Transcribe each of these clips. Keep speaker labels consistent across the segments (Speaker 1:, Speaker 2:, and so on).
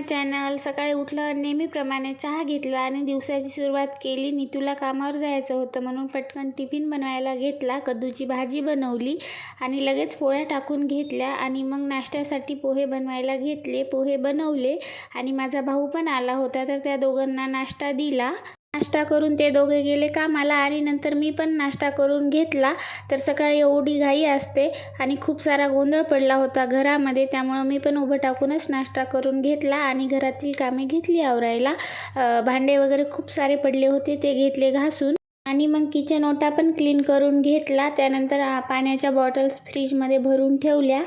Speaker 1: Channel. सकाळी उठलं, नेहमीप्रमाणे चहा घेतला आणि दिवसाची सुरुवात केली. नीतूला कामावर जायचं होतं म्हणून पटकन टिफिन बनवायला घेतला. कद्दूची भाजी बनवली आणि लगेच पोळ्या टाकून घेतल्या आणि मग नाश्त्यासाठी पोहे बनवायला घेतले. पोहे बनवले आणि माझा भाऊ पण आला होता तर त्या दोघांना नाश्ता दिला. नाश्ता करून ते दोघे गेले कामाला आणि नंतर मी पण नाश्ता करून घेतला. तर सकाळी एवढी घाई असते आणि खूप सारा गोंधळ पडला होता घरामध्ये, त्यामुळं मी पण उभं टाकूनच नाश्ता करून घेतला आणि घरातील कामे घेतली आवरायला. भांडे वगैरे खूप सारे पडले होते ते घेतले घासून आणि मग किचन ओटा पण क्लीन करून घेतला. त्यानंतर पाण्याच्या बॉटल्स फ्रीजमध्ये भरून ठेवल्या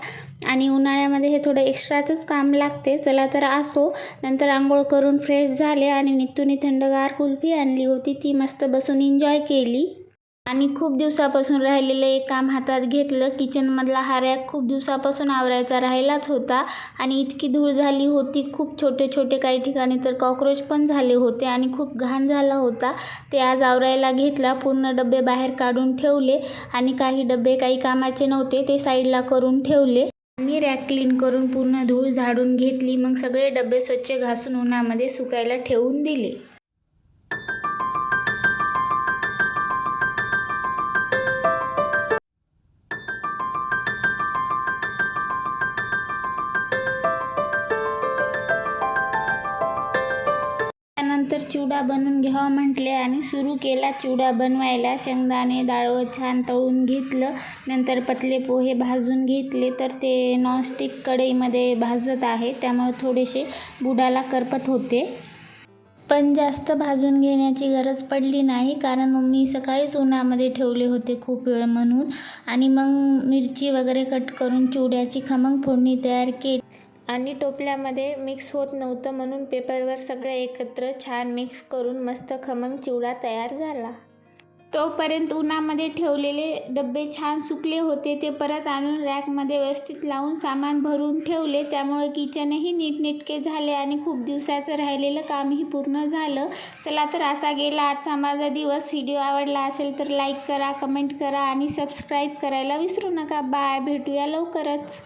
Speaker 1: आणि उन्हाळ्यामध्ये हे थोडं एक्स्ट्राचंच काम लागते. चला तर असो. नंतर आंघोळ करून फ्रेश झाले आणि नितूने थंडगार कुल्फी आणली होती, ती मस्त बसून एन्जॉय केली आणि खूप दिवसापासून राहिलेलं एक काम हातात घेतलं. किचनमधला हा रॅक खूप दिवसापासून आवरायचा राहिलाच होता आणि इतकी धूळ झाली होती, खूप छोटे छोटे काही ठिकाणी तर कॉक्रोच पण झाले होते आणि खूप घाण झाला होता. ते आज आवरायला घेतला. पूर्ण डबे बाहेर काढून ठेवले आणि काही डबे काही कामाचे नव्हते ते साईडला करून ठेवले आणि रॅक क्लीन करून पूर्ण धूळ झाडून घेतली. मग सगळे डबे स्वच्छ घासून उन्हामध्ये सुकायला ठेवून दिले. त्यानंतर चिवडा बनवून घ्यावा म्हटले आणि सुरू केला चिवडा बनवायला. शेंगदाणे डाळं छान तळून घेतलं. नंतर पतले पोहे भाजून घेतले. तर ते नॉनस्टिक कढईमध्ये भाजत आहे त्यामुळे थोडेसे बुडाला करपत होते, पण जास्त भाजून घेण्याची गरज पडली नाही कारण मी सकाळीच उन्हामध्ये ठेवले होते खूप वेळ म्हणून. आणि मग मिरची वगैरे कट करून चिवड्याची खमंग फोडणी तयार केली आणि टोपल्यामध्ये मिक्स होत नव्हतं म्हणून पेपरवर सगळं एकत्र छान मिक्स करून मस्त खमंग चिवडा तयार झाला. तोपर्यंत उन्हामध्ये ठेवलेले डबे छान सुकले होते. ते परत आणून रॅकमध्ये व्यवस्थित लावून सामान भरून ठेवले. त्यामुळे किचनही नीटनेटके झाले आणि खूप दिवसाचं राहिलेलं कामही पूर्ण झालं. चला तर असा गेला आजचा माझा दिवस. व्हिडिओ आवडला असेल तर लाईक करा, कमेंट करा आणि सबस्क्राईब करायला विसरू नका. बाय, भेटूया लवकरच.